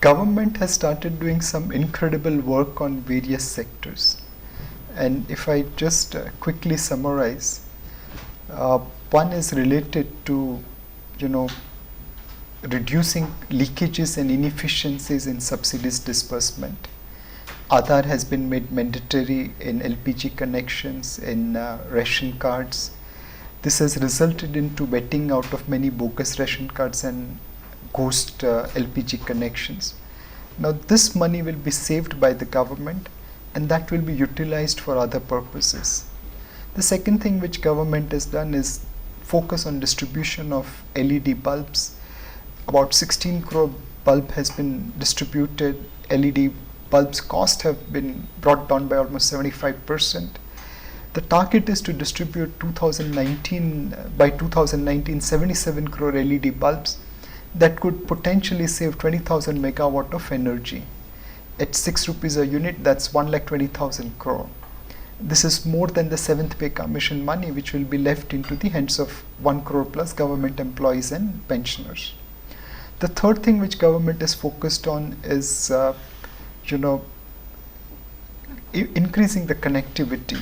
government has started doing some incredible work on various sectors. And if I just quickly summarize, one is related to, reducing leakages and inefficiencies in subsidies disbursement. Aadhaar has been made mandatory in LPG connections, in ration cards. This has resulted into vetting out of many bogus ration cards and ghost LPG connections. Now this money will be saved by the government, and that will be utilized for other purposes. The second thing which government has done is focus on distribution of LED bulbs. About 16 crore bulb has been distributed. LED bulbs cost have been brought down by almost 75%. The target is to distribute by 2019 77 crore LED bulbs that could potentially save 20,000 megawatt of energy. At 6 rupees a unit, that's 1,20,000 crore. This is more than the 7th pay commission money, which will be left into the hands of 1 crore plus government employees and pensioners. The third thing which government is focused on is increasing the connectivity.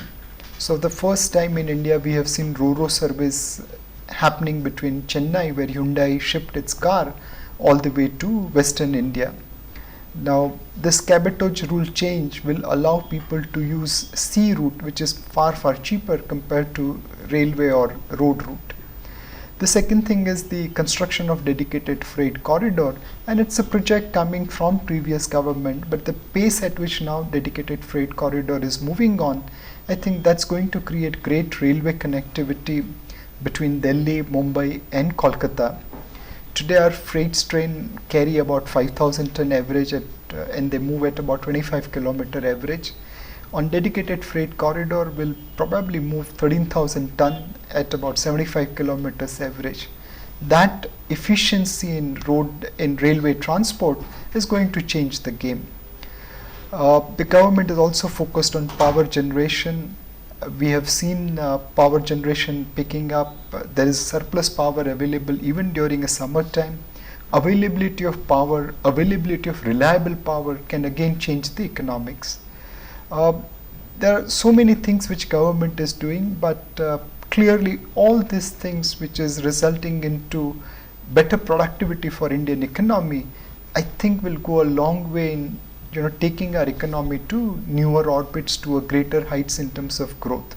So the first time in India we have seen Ro-Ro service happening between Chennai, where Hyundai shipped its car, all the way to Western India. Now this cabotage rule change will allow people to use sea route, which is far cheaper compared to railway or road route. The second thing is the construction of dedicated freight corridor, and it's a project coming from previous government, but the pace at which now dedicated freight corridor is moving on, I think that's going to create great railway connectivity between Delhi, Mumbai and Kolkata. Today our freight train carry about 5,000 ton average and they move at about 25 kilometer average. On dedicated freight corridor will probably move 13,000 ton at about 75 kilometers average. That efficiency in railway transport is going to change the game. The government is also focused on power generation. We have seen power generation picking up. There is surplus power available even during a summer time. Availability of power, availability of reliable power can again change the economics. There are so many things which government is doing, but clearly all these things which is resulting into better productivity for Indian economy, I think will go a long way in taking our economy to newer orbits, to a greater heights in terms of growth.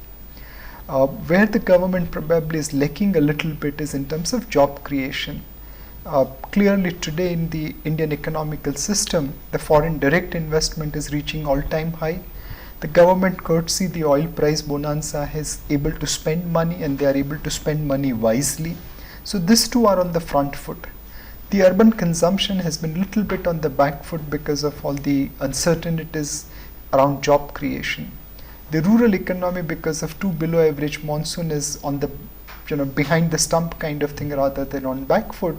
Where the government probably is lacking a little bit is in terms of job creation. Clearly today in the Indian economical system, the foreign direct investment is reaching all-time high. The government, courtesy the oil price bonanza, is able to spend money, and they are able to spend money wisely. So these two are on the front foot. The urban consumption has been a little bit on the back foot because of all the uncertainties around job creation. The rural economy, because of too below average monsoon, is on the behind the stump kind of thing rather than on back foot,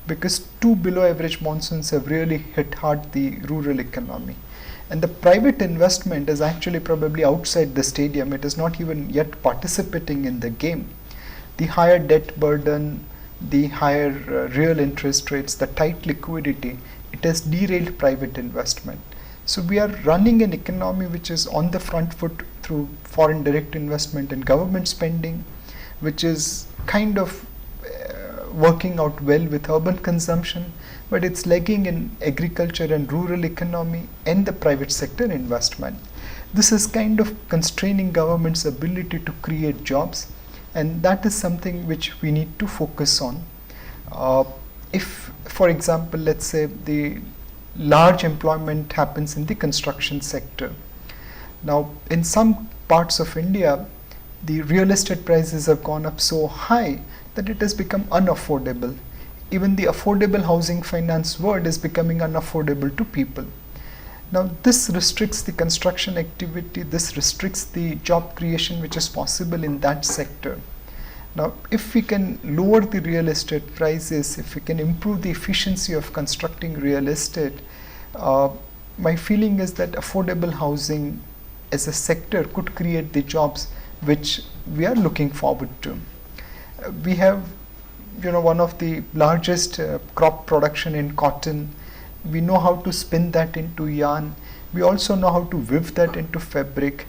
because too below average monsoons have really hit hard the rural economy. And the private investment is actually probably outside the stadium. It is not even yet participating in the game. The higher debt burden, the higher real interest rates, the tight liquidity, it has derailed private investment. So we are running an economy which is on the front foot through foreign direct investment and government spending, which is kind of working out well with urban consumption, but it's lagging in agriculture and rural economy and the private sector investment. This is kind of constraining government's ability to create jobs, and that is something which we need to focus on. If, for example, let's say the large employment happens in the construction sector. Now, in some parts of India, the real estate prices have gone up so high that it has become unaffordable. Even the affordable housing finance word is becoming unaffordable to people. Now this restricts the construction activity, this restricts the job creation which is possible in that sector. Now if we can lower the real estate prices, if we can improve the efficiency of constructing real estate, my feeling is that affordable housing as a sector could create the jobs which we are looking forward to. We have one of the largest crop production in cotton. we know how to spin that into yarn, we also know how to weave that into fabric,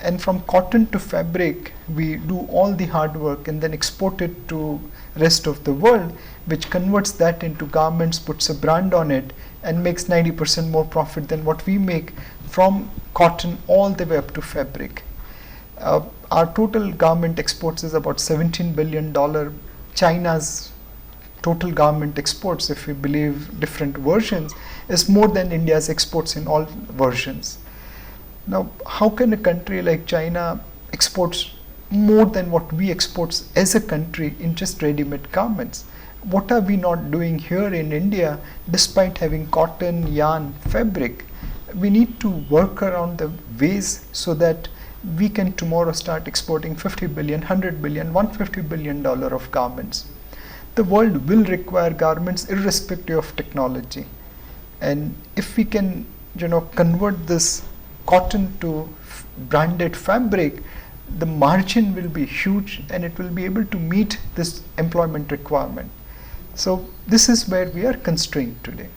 and from cotton to fabric we do all the hard work and then export it to rest of the world, which converts that into garments, puts a brand on it, and makes 90% more profit than what we make from cotton all the way up to fabric. Our total garment exports is about $17 billion. China's total garment exports, if we believe different versions, is more than India's exports in all versions. Now, how can a country like China exports more than what we export as a country in just ready-made garments? What are we not doing here in India despite having cotton, yarn, fabric? We need to work around the ways so that we can tomorrow start exporting $50 billion, $100 billion, $150 billion of garments. The world will require garments irrespective of technology. And if we can, convert this cotton to branded fabric, the margin will be huge and it will be able to meet this employment requirement. So this is where we are constrained today.